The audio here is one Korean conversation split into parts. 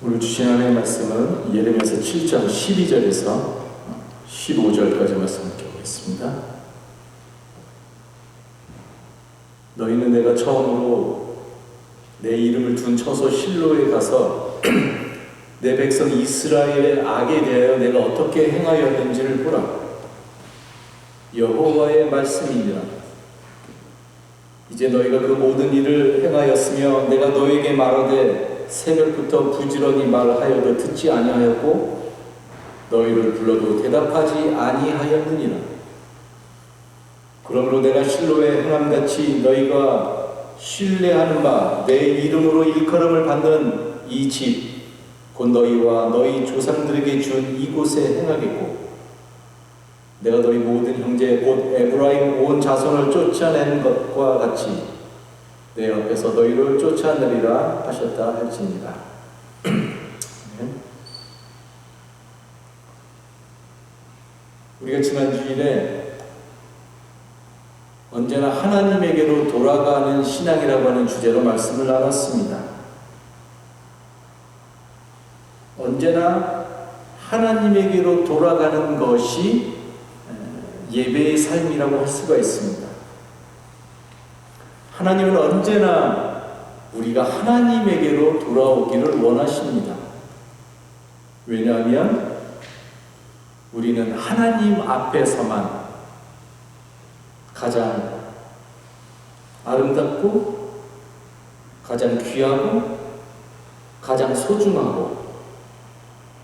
오늘 주신 하나님의 말씀은 예레미야서 7장 12절에서 15절까지 말씀을 보겠습니다. 너희는 내가 처음으로 내 이름을 둔 처소 실로에 가서 내 백성 이스라엘의 악에 대하여 내가 어떻게 행하였는지를 보라. 여호와의 말씀이니라. 이제 너희가 그 모든 일을 행하였으며 내가 너희에게 말하되 새벽부터 부지런히 말하여도 듣지 아니하였고 너희를 불러도 대답하지 아니하였느니라. 그러므로 내가 실로에 행함같이 너희가 신뢰하는 바 내 이름으로 일컬음을 받는 이 집 곧 너희와 너희 조상들에게 준 이곳에 행하겠고 내가 너희 모든 형제 곧 에브라임 온 자손을 쫓아낸 것과 같이 내 앞에서 너희를 쫓아내리라 하셨다 할지니라. 우리가 지난 주일에 언제나 하나님에게로 돌아가는 신앙이라고 하는 주제로 말씀을 나눴습니다. 언제나 하나님에게로 돌아가는 것이 예배의 삶이라고 할 수가 있습니다. 하나님은 언제나 우리가 하나님에게로 돌아오기를 원하십니다. 왜냐하면 우리는 하나님 앞에서만 가장 아름답고 가장 귀하고 가장 소중하고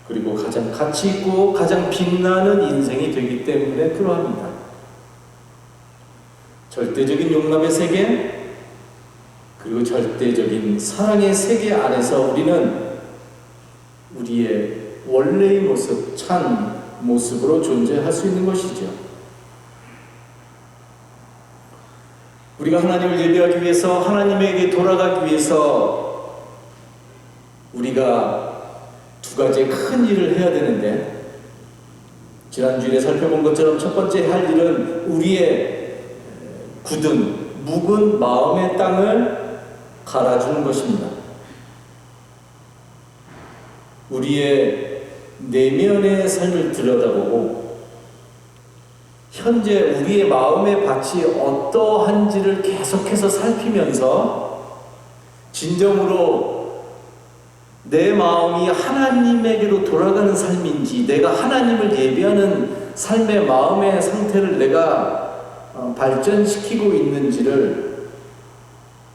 그리고 가장 가치 있고 가장 빛나는 인생이 되기 때문에 그러합니다. 절대적인 용납의 세계 그리고 절대적인 사랑의 세계 안에서 우리는 우리의 원래의 모습, 참 모습으로 존재할 수 있는 것이죠. 우리가 하나님을 예배하기 위해서 하나님에게 돌아가기 위해서 우리가 두 가지의 큰 일을 해야 되는데 지난주에 살펴본 것처럼 첫 번째 할 일은 우리의 굳은 묵은 마음의 땅을 갈아주는 것입니다. 우리의 내면의 삶을 들여다보고 현재 우리의 마음의 밭이 어떠한지를 계속해서 살피면서 진정으로 내 마음이 하나님에게로 돌아가는 삶인지 내가 하나님을 예배하는 삶의 마음의 상태를 내가 발전시키고 있는지를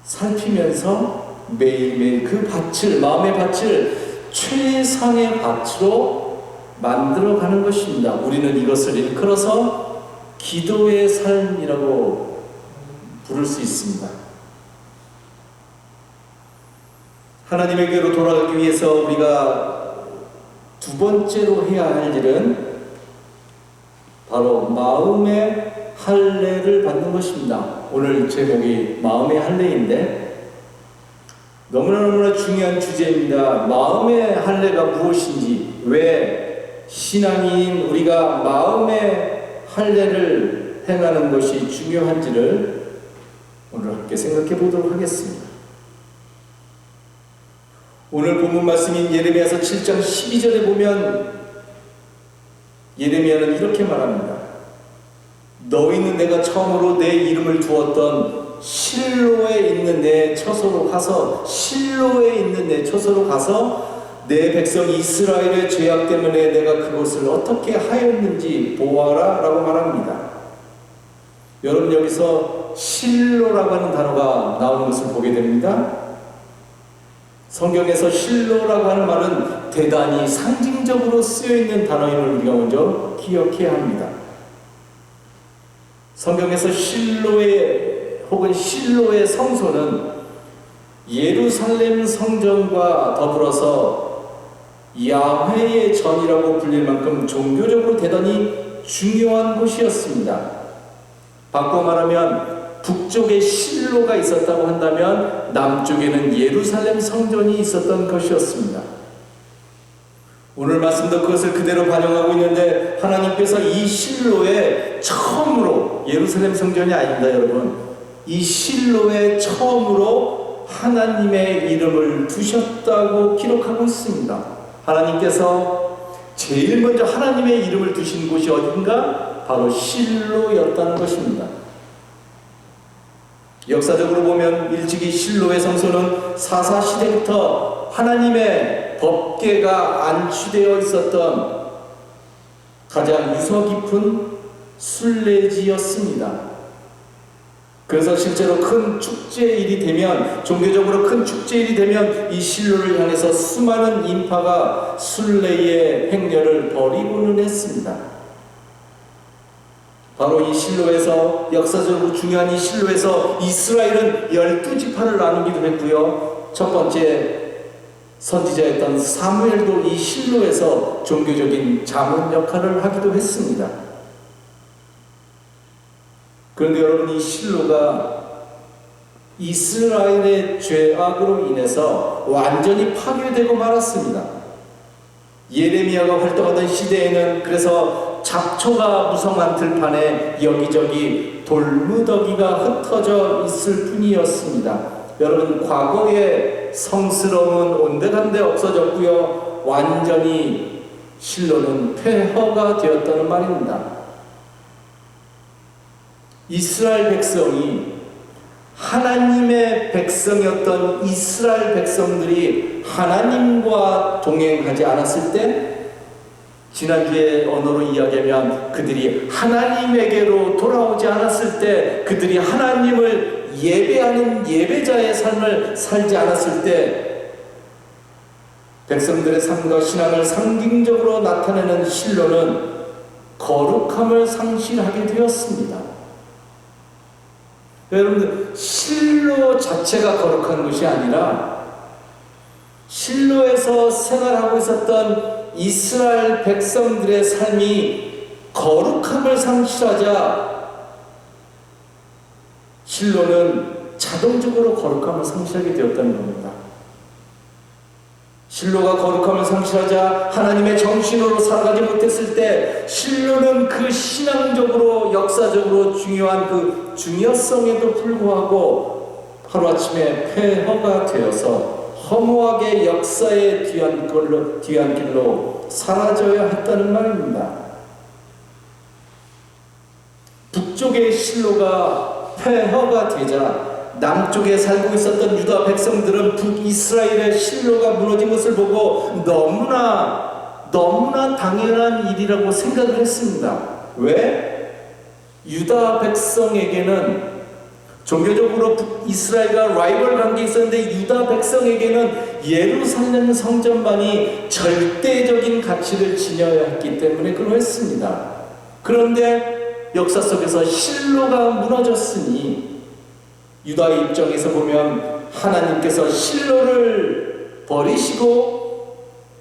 살피면서 매일매일 그 밭을 마음의 밭을 최상의 밭으로 만들어가는 것입니다. 우리는 이것을 일컬어서 기도의 삶이라고 부를 수 있습니다. 하나님에게로 돌아가기 위해서 우리가 두 번째로 해야 할 일은 바로 마음의 할례를 받는 것입니다. 오늘 제목이 마음의 할례인데 너무나 중요한 주제입니다. 마음의 할례가 무엇인지, 왜 신앙인 우리가 마음의 할례를 행하는 것이 중요한지를 오늘 함께 생각해 보도록 하겠습니다. 오늘 본문 말씀인 예레미야서 7장 12절에 보면 예레미야는 이렇게 말합니다. 너희는 내가 처음으로 내 이름을 두었던 실로에 있는 내 처소로 가서 내 백성 이스라엘의 죄악 때문에 내가 그곳을 어떻게 하였는지 보아라 라고 말합니다. 여러분 여기서 실로라고 하는 단어가 나오는 것을 보게 됩니다. 성경에서 실로라고 하는 말은 대단히 상징적으로 쓰여있는 단어임을 우리가 먼저 기억해야 합니다. 성경에서 실로의 혹은 실로의 성소는 예루살렘 성전과 더불어서 야훼의 전이라고 불릴 만큼 종교적으로 대단히 중요한 곳이었습니다. 바꿔 말하면 북쪽에 실로가 있었다고 한다면 남쪽에는 예루살렘 성전이 있었던 것이었습니다. 오늘 말씀도 그것을 그대로 반영하고 있는데 하나님께서 이 실로에 처음으로 예루살렘 성전이 아닙니다, 여러분. 이 실로에 처음으로 하나님의 이름을 두셨다고 기록하고 있습니다. 하나님께서 제일 먼저 하나님의 이름을 두신 곳이 어딘가? 바로 실로였다는 것입니다. 역사적으로 보면 일찍이 실로의 성소는 사사시대부터 하나님의 법궤가 안치되어 있었던 가장 유서 깊은 순례지였습니다. 그래서 실제로 큰 축제일이 되면, 종교적으로 큰 축제일이 되면 이 실로를 향해서 수많은 인파가 순례의 행렬을 벌이고는 했습니다. 바로 이 실로에서, 역사적으로 중요한 이 실로에서 이스라엘은 12지파를 나누기도 했고요. 첫 번째 선지자였던 사무엘도 이 실로에서 종교적인 자문 역할을 하기도 했습니다. 그런데 여러분, 이 실로가 이스라엘의 죄악으로 인해서 완전히 파괴되고 말았습니다. 예레미야가 활동하던 시대에는 그래서 잡초가 무성한 들판에 여기저기 돌무더기가 흩어져 있을 뿐이었습니다. 여러분, 과거의 성스러움은 온데간데 없어졌고요. 완전히 실로는 폐허가 되었다는 말입니다. 이스라엘 백성이, 하나님의 백성이었던 이스라엘 백성들이 하나님과 동행하지 않았을 때, 지난주에 언어로 이야기하면 그들이 하나님에게로 돌아오지 않았을 때, 그들이 하나님을 예배하는 예배자의 삶을 살지 않았을 때, 백성들의 삶과 신앙을 상징적으로 나타내는 실로는 거룩함을 상실하게 되었습니다. 여러분들, 실로 자체가 거룩한 것이 아니라 실로에서 생활하고 있었던 이스라엘 백성들의 삶이 거룩함을 상실하자 실로는 자동적으로 거룩함을 상실하게 되었다는 겁니다. 실로가 거룩함을 상실하자 하나님의 정신으로 살아가지 못했을 때, 실로는 그 신앙적으로 역사적으로 중요한 그 중요성에도 불구하고 하루아침에 폐허가 되어서 허무하게 역사의 뒤안길로 사라져야 했다는 말입니다. 북쪽의 실로가 폐허가 되자 남쪽에 살고 있었던 유다 백성들은 북이스라엘의 실로가 무너진 것을 보고 너무나 당연한 일이라고 생각을 했습니다. 왜? 유다 백성에게는 종교적으로 북이스라엘과 라이벌 관계에 있었는데, 유다 백성에게는 예루살렘 성전만이 절대적인 가치를 지녀야 했기 때문에 그러했습니다. 그런데 역사 속에서 실로가 무너졌으니 유다의 입장에서 보면 하나님께서 실로를 버리시고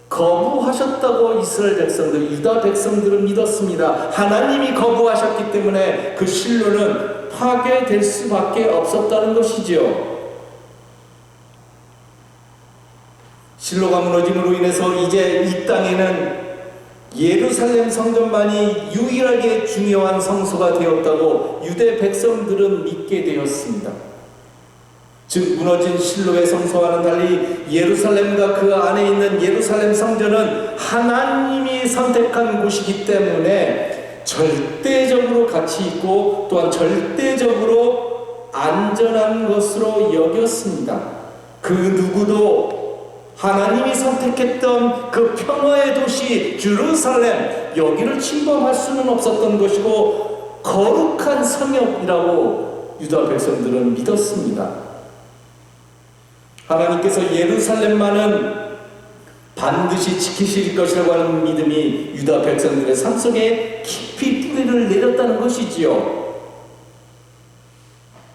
거부하셨다고 이스라엘 백성들, 유다 백성들은 믿었습니다. 하나님이 거부하셨기 때문에 그 실로는 파괴될 수밖에 없었다는 것이지요. 실로가 무너짐으로 인해서 이제 이 땅에는 예루살렘 성전만이 유일하게 중요한 성소가 되었다고 유대 백성들은 믿게 되었습니다. 즉, 무너진 실로의 성소와는 달리 예루살렘과 그 안에 있는 예루살렘 성전은 하나님이 선택한 곳이기 때문에 절대적으로 가치 있고 또한 절대적으로 안전한 것으로 여겼습니다. 그 누구도 하나님이 선택했던 그 평화의 도시 예루살렘, 여기를 침범할 수는 없었던 것이고 거룩한 성역이라고 유다 백성들은 믿었습니다. 하나님께서 예루살렘만은 반드시 지키실 것이라고 하는 믿음이 유다 백성들의 삶 속에 깊이 뿌리를 내렸다는 것이지요.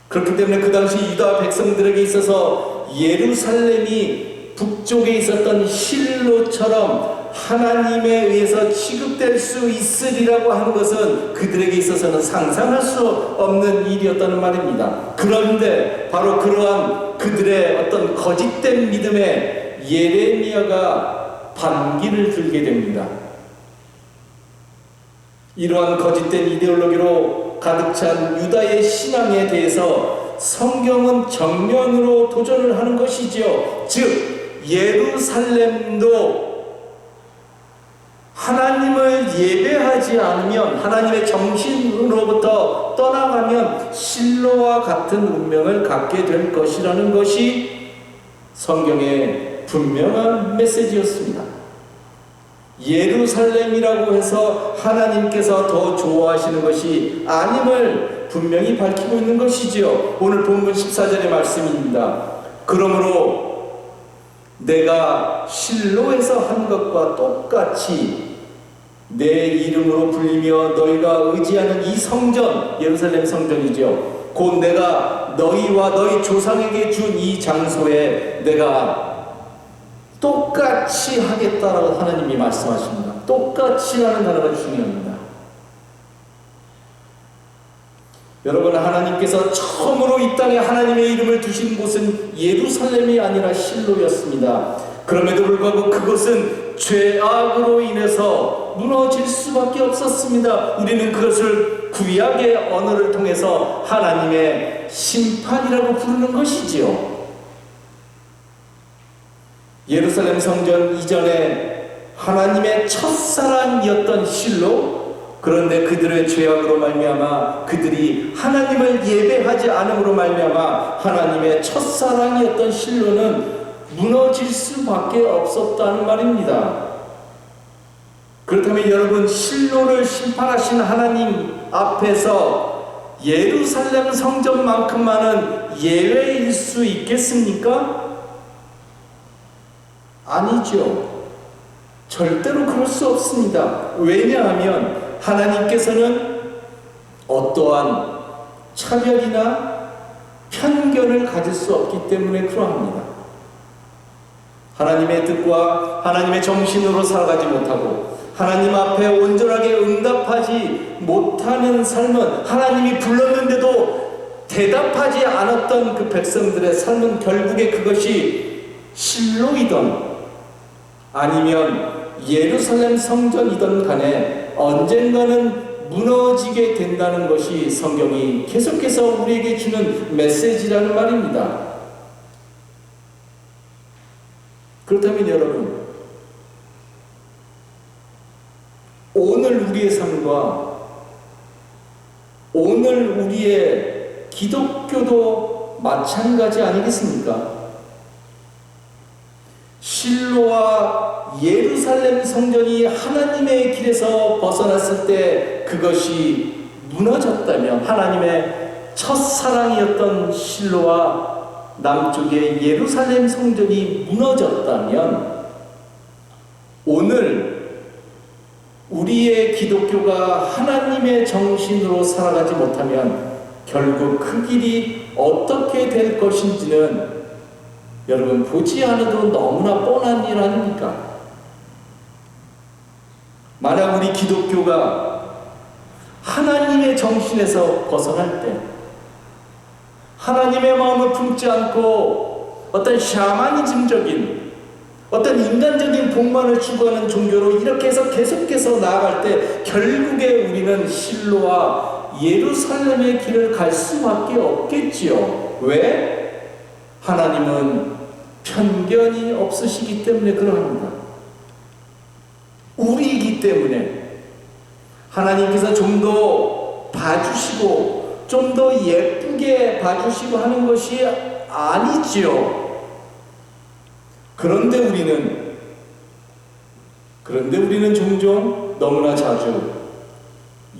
그렇기 때문에 그 당시 유다 백성들에게 있어서 예루살렘이 북쪽에 있었던 실로처럼 하나님에 의해서 취급될 수 있으리라고 하는 것은 그들에게 있어서는 상상할 수 없는 일이었다는 말입니다. 그런데 바로 그러한 그들의 어떤 거짓된 믿음에 예레미야가 반기를 들게 됩니다. 이러한 거짓된 이데올로기로 가득 찬 유다의 신앙에 대해서 성경은 정면으로 도전을 하는 것이지요. 즉 예루살렘도 하나님을 예배하지 않으면, 하나님의 정신으로부터 떠나가면 실로와 같은 운명을 갖게 될 것이라는 것이 성경의 분명한 메시지였습니다. 예루살렘이라고 해서 하나님께서 더 좋아하시는 것이 아님을 분명히 밝히고 있는 것이지요. 오늘 본문 14절의 말씀입니다. 그러므로 내가 실로에서 한 것과 똑같이 내 이름으로 불리며 너희가 의지하는 이 성전, 예루살렘 성전이죠. 곧 내가 너희와 너희 조상에게 준 이 장소에 내가 똑같이 하겠다라고 하나님이 말씀하십니다. 똑같이라는 단어가 중요합니다. 여러분, 하나님께서 처음으로 이 땅에 하나님의 이름을 두신 곳은 예루살렘이 아니라 실로였습니다. 그럼에도 불구하고 그것은 죄악으로 인해서 무너질 수밖에 없었습니다. 우리는 그것을 구약의 언어를 통해서 하나님의 심판이라고 부르는 것이지요. 예루살렘 성전 이전에 하나님의 첫사랑이었던 실로, 그런데 그들의 죄악으로 말미암아 그들이 하나님을 예배하지 않음으로 말미암아 하나님의 첫사랑이었던 실로는 무너질 수밖에 없었다는 말입니다. 그렇다면 여러분, 실로를 심판하신 하나님 앞에서 예루살렘 성전만큼만은 예외일 수 있겠습니까? 아니죠. 절대로 그럴 수 없습니다. 왜냐하면 하나님께서는 어떠한 차별이나 편견을 가질 수 없기 때문에 그러합니다. 하나님의 뜻과 하나님의 정신으로 살아가지 못하고 하나님 앞에 온전하게 응답하지 못하는 삶은, 하나님이 불렀는데도 대답하지 않았던 그 백성들의 삶은 결국에 그것이 실로이던 아니면 예루살렘 성전이던 간에 언젠가는 무너지게 된다는 것이 성경이 계속해서 우리에게 주는 메시지라는 말입니다. 그렇다면 여러분, 오늘 우리의 삶과 오늘 우리의 기독교도 마찬가지 아니겠습니까? 실로와 예루살렘 성전이 하나님의 길에서 벗어났을 때 그것이 무너졌다면, 하나님의 첫사랑이었던 실로와 남쪽의 예루살렘 성전이 무너졌다면, 오늘 우리의 기독교가 하나님의 정신으로 살아가지 못하면 결국 그 길이 어떻게 될 것인지는 여러분, 보지 않아도 너무나 뻔한 일 아닙니까? 만약 우리 기독교가 하나님의 정신에서 벗어날 때, 하나님의 마음을 품지 않고 어떤 샤머니즘적인, 어떤 인간적인 복만을 추구하는 종교로 이렇게 해서 계속해서 나아갈 때 결국에 우리는 실로와 예루살렘의 길을 갈 수밖에 없겠지요. 왜? 하나님은 편견이 없으시기 때문에 그러합니다. 우리이기 때문에 하나님께서 좀 더 봐주시고 좀 더 예쁘게 봐주시고 하는 것이 아니지요. 그런데 우리는 종종 너무나 자주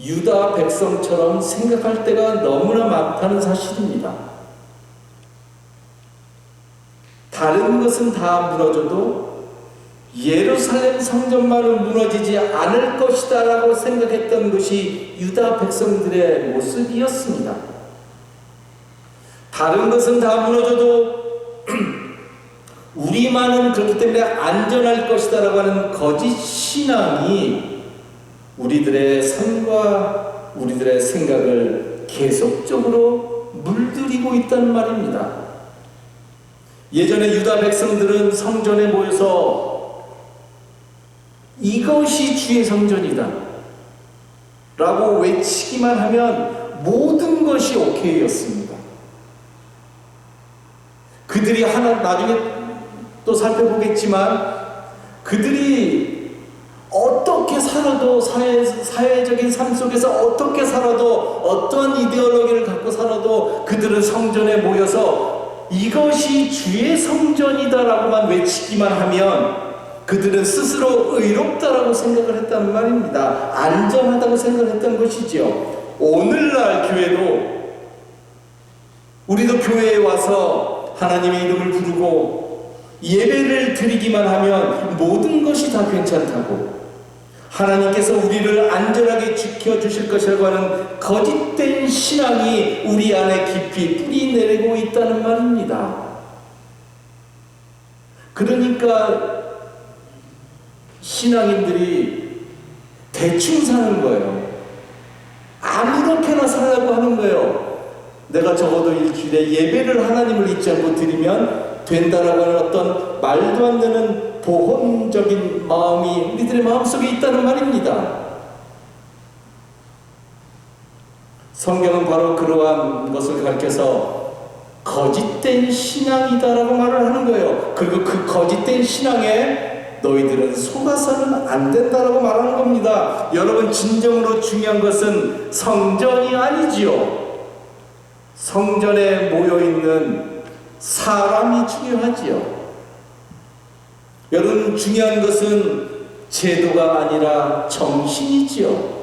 유다 백성처럼 생각할 때가 너무나 많다는 사실입니다. 다른 것은 다 무너져도 예루살렘 성전만은 무너지지 않을 것이다 라고 생각했던 것이 유다 백성들의 모습이었습니다. 다른 것은 다 무너져도 우리만은 그렇기 때문에 안전할 것이다 라고 하는 거짓 신앙이 우리들의 삶과 우리들의 생각을 계속적으로 물들이고 있다는 말입니다. 예전에 유다 백성들은 성전에 모여서 이것이 주의 성전이다 라고 외치기만 하면 모든 것이 오케이였습니다. 그들이 나중에 또 살펴보겠지만 그들이 어떻게 살아도 사회적인 삶 속에서 어떻게 살아도 어떠한 이데올로기를 갖고 살아도 그들은 성전에 모여서 이것이 주의 성전이다라고만 외치기만 하면 그들은 스스로 의롭다라고 생각을 했다는 말입니다. 안전하다고 생각을 했던 것이죠. 오늘날 교회도 우리도 교회에 와서 하나님의 이름을 부르고 예배를 드리기만 하면 모든 것이 다 괜찮다고, 하나님께서 우리를 안전하게 지켜주실 것이라고 하는 거짓된 신앙이 우리 안에 깊이 뿌리 내리고 있다는 말입니다. 그러니까 신앙인들이 대충 사는 거예요. 아무렇게나 살라고 하는 거예요. 내가 적어도 일주일에 예배를 하나님을 잊지 않고 드리면 된다라고 하는 어떤 말도 안 되는 보험적인 마음이 우리들의 마음속에 있다는 말입니다. 성경은 바로 그러한 것을 가르쳐서 거짓된 신앙이다라고 말을 하는 거예요. 그리고 그 거짓된 신앙에 너희들은 속아서는 안 된다라고 말하는 겁니다. 여러분, 진정으로 중요한 것은 성전이 아니지요. 성전에 모여있는 사람이 중요하지요. 여러분, 중요한 것은 제도가 아니라 정신이지요.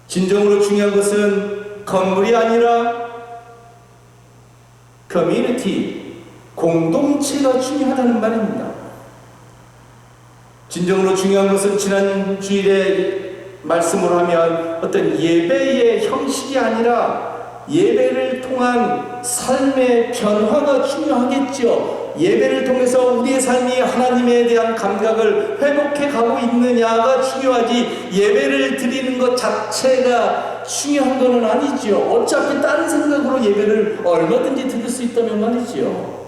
진정으로 중요한 것은 건물이 아니라 커뮤니티, 공동체가 중요하다는 말입니다. 진정으로 중요한 것은 지난 주일에 말씀을 하면 어떤 예배의 형식이 아니라 예배를 통한 삶의 변화가 중요하겠죠. 예배를 통해서 우리의 삶이 하나님에 대한 감각을 회복해 가고 있느냐가 중요하지, 예배를 드리는 것 자체가 중요한 것은 아니지요. 어차피 다른 생각으로 예배를 얼마든지 드릴 수 있다면 말이지요.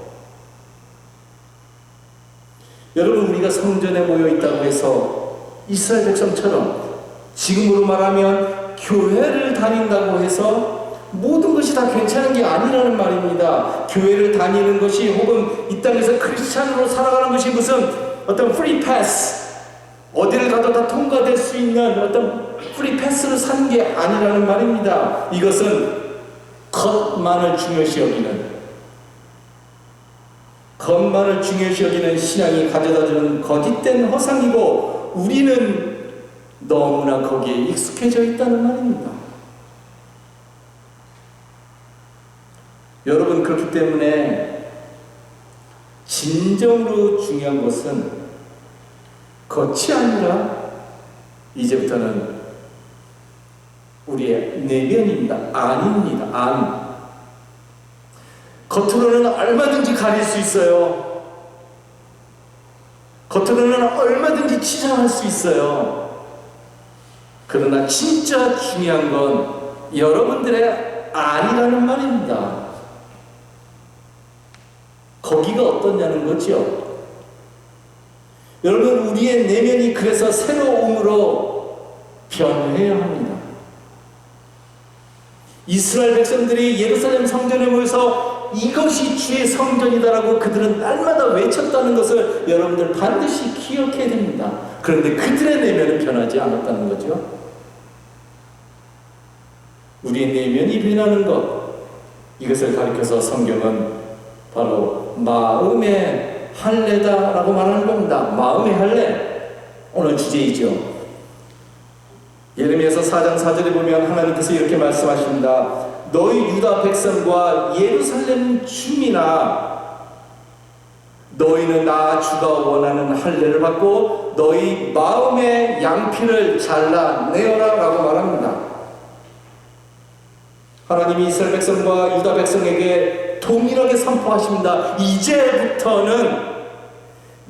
여러분, 우리가 성전에 모여 있다고 해서 이스라엘 백성처럼 지금으로 말하면 교회를 다닌다고 해서 모든 것이 다 괜찮은 게 아니라는 말입니다. 교회를 다니는 것이 혹은 이 땅에서 크리스찬으로 살아가는 것이 무슨 어떤 프리 패스, 어디를 가도 다 통과될 수 있는 어떤 프리 패스를 사는 게 아니라는 말입니다. 이것은 겉만을 중요시 여기는 신앙이 가져다주는 거짓된 허상이고, 우리는 너무나 거기에 익숙해져 있다는 말입니다. 여러분, 그렇기 때문에 진정으로 중요한 것은 겉이 아니라 이제부터는 우리의 내면입니다. 안입니다. 안. 겉으로는 얼마든지 가릴 수 있어요. 겉으로는 얼마든지 치장할 수 있어요. 그러나 진짜 중요한 건 여러분들의 안이라는 말입니다. 거기가 어떠냐는 거죠. 여러분, 우리의 내면이 그래서 새로움으로 변해야 합니다. 이스라엘 백성들이 예루살렘 성전에 모여서 이것이 주의 성전이다라고 그들은 날마다 외쳤다는 것을 여러분들 반드시 기억해야 됩니다. 그런데 그들의 내면은 변하지 않았다는 거죠. 우리의 내면이 변하는 것, 이것을 가리켜서 성경은 바로 마음의 할례다라고 말하는 겁니다. 마음의 할례, 오늘 주제이죠. 예레미야서 4장 4절에 보면 하나님께서 이렇게 말씀하십니다. 너희 유다 백성과 예루살렘 주민아, 너희는 나 주가 원하는 할례를 받고 너희 마음의 양피를 잘라내어라 라고 말합니다. 하나님이 이스라엘 백성과 유다 백성에게 동일하게 선포하십니다. 이제부터는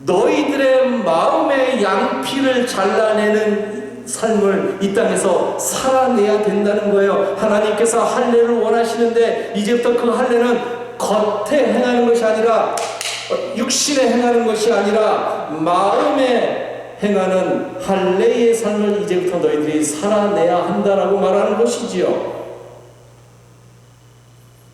너희들의 마음의 양피를 잘라내는 삶을 이 땅에서 살아내야 된다는 거예요. 하나님께서 할례를 원하시는데 이제부터 그 할례는 겉에 행하는 것이 아니라, 육신에 행하는 것이 아니라 마음에 행하는 할례의 삶을 이제부터 너희들이 살아내야 한다라고 말하는 것이지요.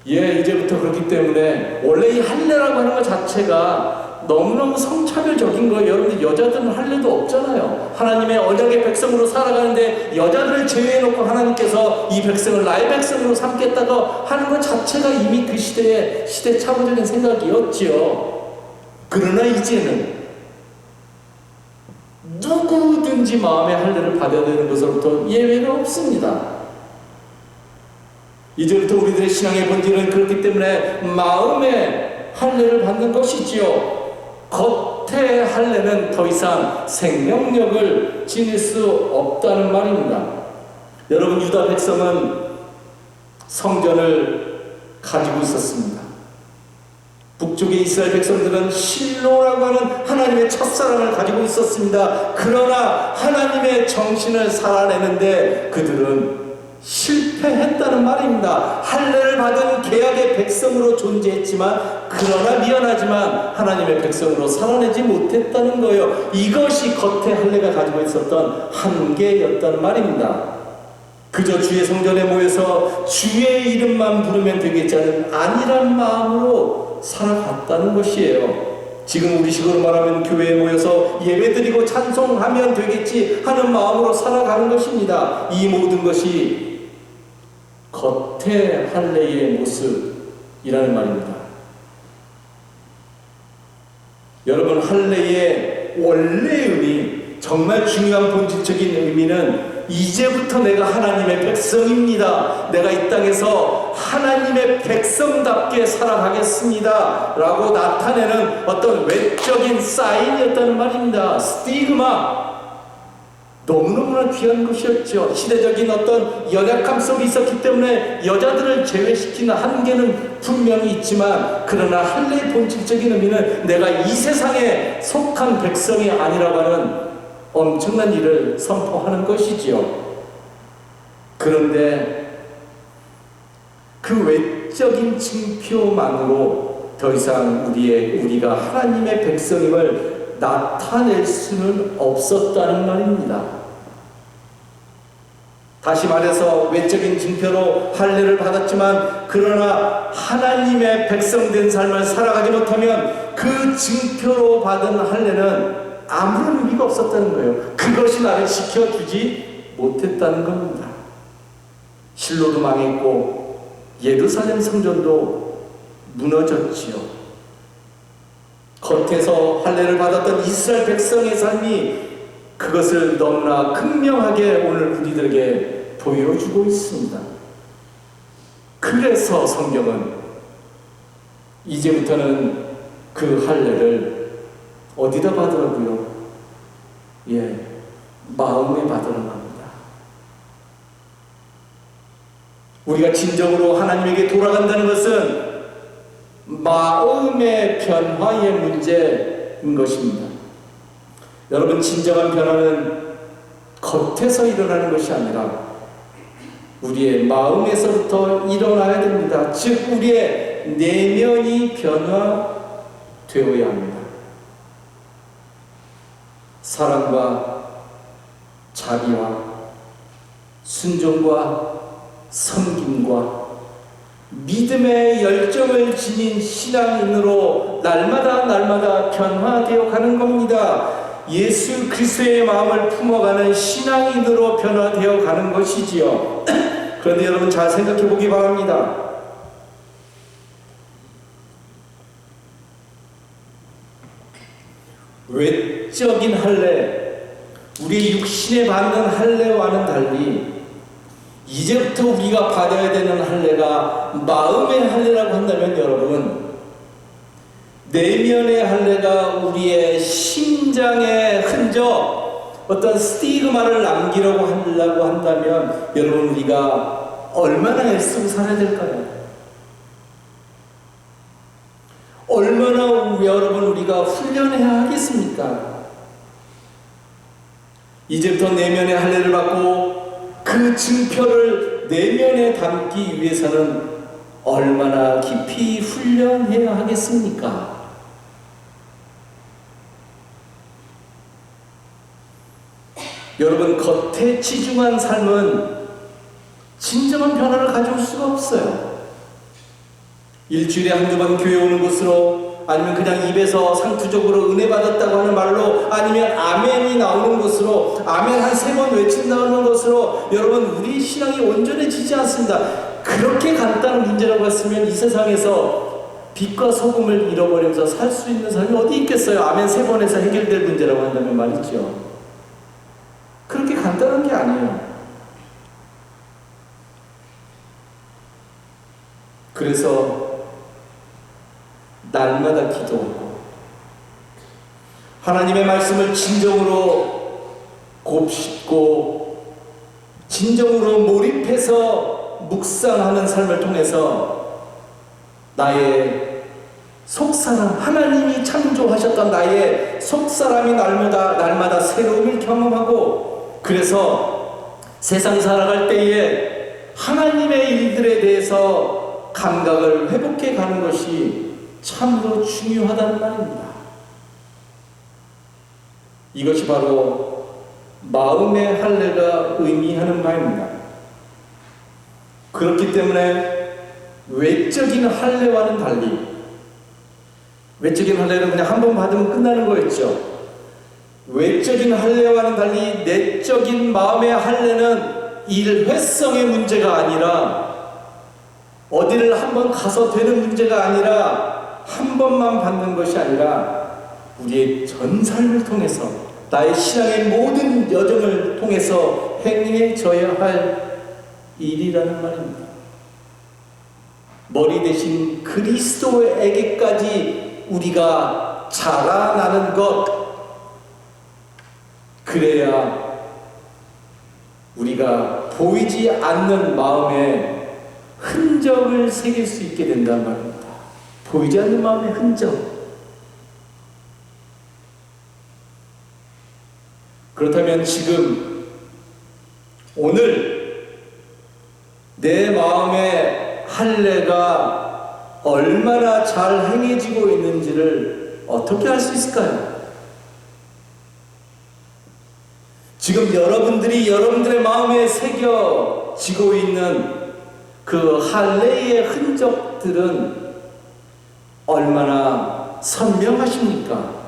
예, 이제부터 그렇기 때문에 원래 이 할례라고 하는 것 자체가 너무너무 성차별적인 거예요. 여러분들 여자들은 할례도 없잖아요. 하나님의 언약의 백성으로 살아가는데 여자들을 제외해놓고 하나님께서 이 백성을 나의 백성으로 삼겠다고 하는 것 자체가 이미 그 시대의 시대착오적인 생각이었지요. 그러나 이제는 누구든지 마음의 할례를 받아야 되는 것으로부터 예외가 없습니다. 이제부터 우리들의 신앙의 본질은 그렇기 때문에 마음의 할례를 받는 것이지요. 겉의 할례는 더 이상 생명력을 지닐 수 없다는 말입니다. 여러분, 유다 백성은 성전을 가지고 있었습니다. 북쪽의 이스라엘 백성들은 실로라고 하는 하나님의 첫사랑을 가지고 있었습니다. 그러나 하나님의 정신을 살아내는데 그들은 실패했다는 말입니다. 할례를 받은 계약의 백성으로 존재했지만 그러나 미안하지만 하나님의 백성으로 살아내지 못했다는 거예요. 이것이 겉에 할례가 가지고 있었던 한계였다는 말입니다. 그저 주의 성전에 모여서 주의 이름만 부르면 되겠지 아니란 마음으로 살아갔다는 것이에요. 지금 우리식으로 말하면 교회에 모여서 예배드리고 찬송하면 되겠지 하는 마음으로 살아가는 것입니다. 이 모든 것이 겉의 할례의 모습이라는 말입니다. 여러분, 할례의 원래 의미, 정말 중요한 본질적인 의미는 이제부터 내가 하나님의 백성입니다. 내가 이 땅에서 하나님의 백성답게 살아가겠습니다 라고 나타내는 어떤 외적인 사인이었다는 말입니다. 스티그마, 너무너무나 귀한 것이었죠. 시대적인 어떤 연약함 속에 있었기 때문에 여자들을 제외시키는 한계는 분명히 있지만 그러나 할례의 본질적인 의미는 내가 이 세상에 속한 백성이 아니라고 하는 엄청난 일을 선포하는 것이지요. 그런데 그 외적인 징표만으로 더 이상 우리가 하나님의 백성임을 나타낼 수는 없었다는 말입니다. 다시 말해서 외적인 징표로 할례를 받았지만 그러나 하나님의 백성된 삶을 살아가지 못하면 그 징표로 받은 할례는 아무런 의미가 없었다는 거예요. 그것이 나를 지켜주지 못했다는 겁니다. 실로도 망했고 예루살렘 성전도 무너졌지요. 겉에서 할례를 받았던 이스라엘 백성의 삶이 그것을 너무나 극명하게 오늘 우리들에게 보여주고 있습니다. 그래서 성경은 이제부터는 그 할례를 어디다 받으라고요? 예, 마음에 받으라고 합니다. 우리가 진정으로 하나님에게 돌아간다는 것은 마음의 변화의 문제인 것입니다. 여러분, 진정한 변화는 겉에서 일어나는 것이 아니라 우리의 마음에서부터 일어나야 됩니다. 즉 우리의 내면이 변화되어야 합니다. 사랑과 자비와 순종과 섬김과 믿음의 열정을 지닌 신앙인으로 날마다 변화되어 가는 겁니다. 예수 그리스도의 마음을 품어가는 신앙인으로 변화되어 가는 것이지요. 그런데 여러분 잘 생각해 보기 바랍니다. 외적인 할례, 우리의 육신에 받는 할례와는 달리 이제부터 우리가 받아야 되는 할례가 마음의 할례라고 한다면 여러분, 내면의 할례가 우리의 심장의 흔적, 어떤 스티그마를 남기려고 하려고 한다면 여러분 우리가 얼마나 애쓰고 살아야 될까요? 얼마나 여러분 우리가 훈련해야 하겠습니까? 이제부터 내면의 할례를 받고 그 증표를 내면에 담기 위해서는 얼마나 깊이 훈련해야 하겠습니까? 여러분, 겉에 치중한 삶은 진정한 변화를 가져올 수가 없어요. 일주일에 한두 번 교회 오는 것으로, 아니면 그냥 입에서 상투적으로 은혜 받았다고 하는 말로, 아니면 아멘이 나오는 것으로, 아멘 한 3번 외친다는 것으로 여러분 우리 신앙이 온전해지지 않습니다. 그렇게 간단한 문제라고 했으면 이 세상에서 빛과 소금을 잃어버리면서 살 수 있는 사람이 어디 있겠어요? 아멘 3번에서 해결될 문제라고 한다면 말이죠. 그렇게 간단한 게 아니에요. 그래서 날마다 기도하고 하나님의 말씀을 진정으로 곱씹고 진정으로 몰입해서 묵상하는 삶을 통해서 나의 속사람, 하나님이 창조하셨던 나의 속사람이 날마다 새로움을 경험하고, 그래서 세상 살아갈 때에 하나님의 일들에 대해서 감각을 회복해 가는 것이 참으로 중요하다는 말입니다. 이것이 바로 마음의 할례가 의미하는 바입니다. 그렇기 때문에 외적인 할례와는 달리, 외적인 할례는 그냥 한 번 받으면 끝나는 거였죠. 외적인 할례와는 달리 내적인 마음의 할례는 일회성의 문제가 아니라, 어디를 한번 가서 되는 문제가 아니라, 한 번만 받는 것이 아니라 우리의 전 삶을 통해서, 나의 신앙의 모든 여정을 통해서 행해져야 할 일이라는 말입니다. 머리 대신 그리스도에게까지 우리가 자라나는 것, 그래야 우리가 보이지 않는 마음의 흔적을 새길 수 있게 된단 말입니다. 보이지 않는 마음의 흔적. 그렇다면 지금 오늘 내 마음의 할례가 얼마나 잘 행해지고 있는지를 어떻게 알 수 있을까요? 지금 여러분들의 마음에 새겨지고 있는 그 할례의 흔적들은 얼마나 선명하십니까?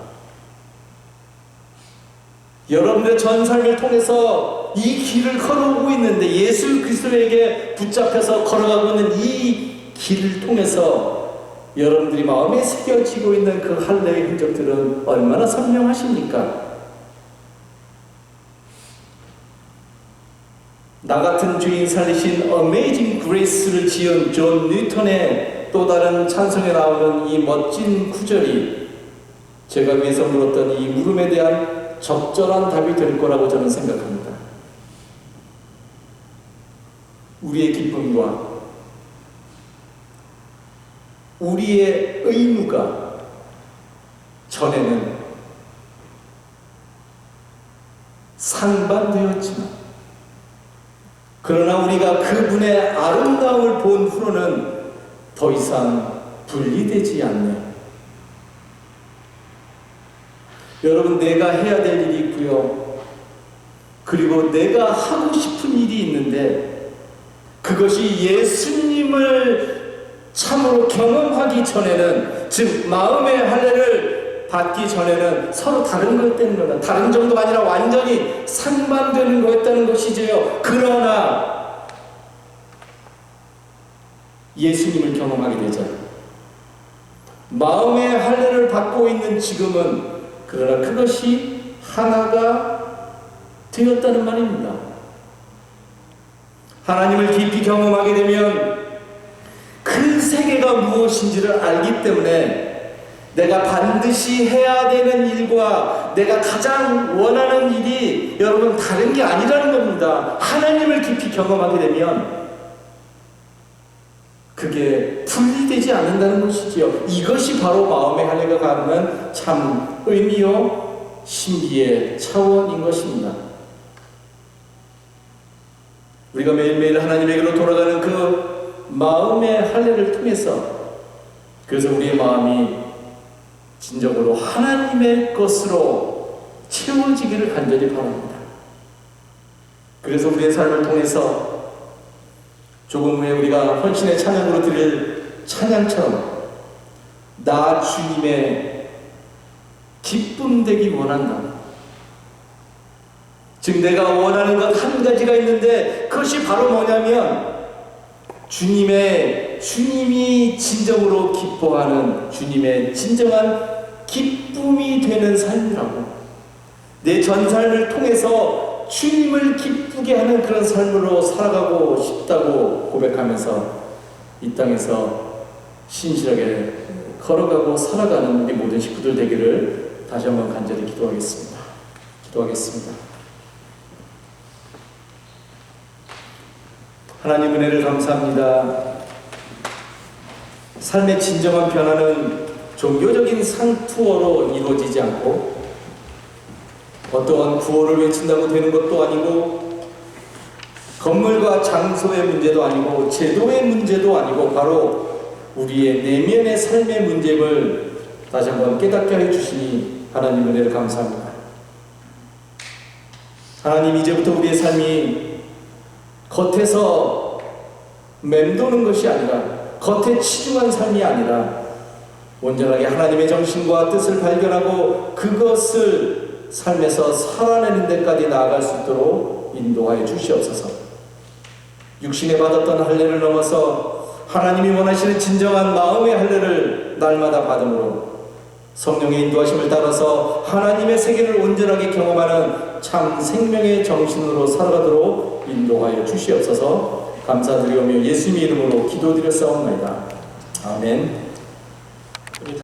여러분의 전 삶을 통해서 이 길을 걸어오고 있는데, 예수 그리스도에게 붙잡혀서 걸어가고 있는 이 길을 통해서 여러분들이 마음에 새겨지고 있는 그 할례의 흔적들은 얼마나 선명하십니까? 나 같은 죄인 살리신 어메이징 그레이스를 지은 존 뉴턴의 또 다른 찬송에 나오는 이 멋진 구절이 제가 위에서 물었던 이 물음에 대한 적절한 답이 될 거라고 저는 생각합니다. 우리의 기쁨과 우리의 의무가 전에는 상반되었지만, 그러나 우리가 그분의 아름다움을 본 후로는 더 이상 분리되지 않네요. 여러분, 내가 해야 될 일이 있고요, 그리고 내가 하고 싶은 일이 있는데, 그것이 예수님을 참으로 경험하기 전에는, 즉 마음의 할례를 받기 전에는 서로 다른 거였다는 겁니다. 다른 정도가 아니라 완전히 상반되는 거였다는 것이지요. 그러나 예수님을 경험하게 되죠. 마음의 할례를 받고 있는 지금은, 그러나 그것이 하나가 되었다는 말입니다. 하나님을 깊이 경험하게 되면 그 세계가 무엇인지를 알기 때문에 내가 반드시 해야 되는 일과 내가 가장 원하는 일이 여러분 다른 게 아니라는 겁니다. 하나님을 깊이 경험하게 되면 그게 분리되지 않는다는 것이지요. 이것이 바로 마음의 할례가 갖는 참 의미요 신비의 차원인 것입니다. 우리가 매일매일 하나님에게로 돌아가는 그 마음의 할례를 통해서, 그래서 우리의 마음이 진정으로 하나님의 것으로 채워지기를 간절히 바랍니다. 그래서 우리의 삶을 통해서 조금 후에 우리가 헌신의 찬양으로 드릴 찬양처럼 나 주님의 기쁨 되기 원한다. 즉 내가 원하는 것 한 가지가 있는데 그것이 바로 뭐냐면 주님이 진정으로 기뻐하는 주님의 진정한 기쁨이 되는 삶이라고. 내 전 삶을 통해서 주님을 기쁘게 하는 그런 삶으로 살아가고 싶다고 고백하면서 이 땅에서 신실하게 걸어가고 살아가는 우리 모든 식구들 되기를 다시 한번 간절히 기도하겠습니다. 하나님 은혜를 감사합니다. 삶의 진정한 변화는 종교적인 상투어로 이루어지지 않고 어떠한 구호를 외친다고 되는 것도 아니고 건물과 장소의 문제도 아니고 제도의 문제도 아니고 바로 우리의 내면의 삶의 문제임을 다시 한번 깨닫게 해주시니 하나님 은혜를 감사합니다. 하나님 이제부터 우리의 삶이 겉에서 맴도는 것이 아니라 겉에 치중한 삶이 아니라 온전하게 하나님의 정신과 뜻을 발견하고 그것을 삶에서 살아내는 데까지 나아갈 수 있도록 인도하여 주시옵소서. 육신에 받았던 할례를 넘어서 하나님이 원하시는 진정한 마음의 할례를 날마다 받음으로 성령의 인도하심을 따라서 하나님의 세계를 온전하게 경험하는 참 생명의 정신으로 살아가도록 인도하여 주시옵소서. 감사드리오며 예수님의 이름으로 기도드렸사옵나이다. 아멘.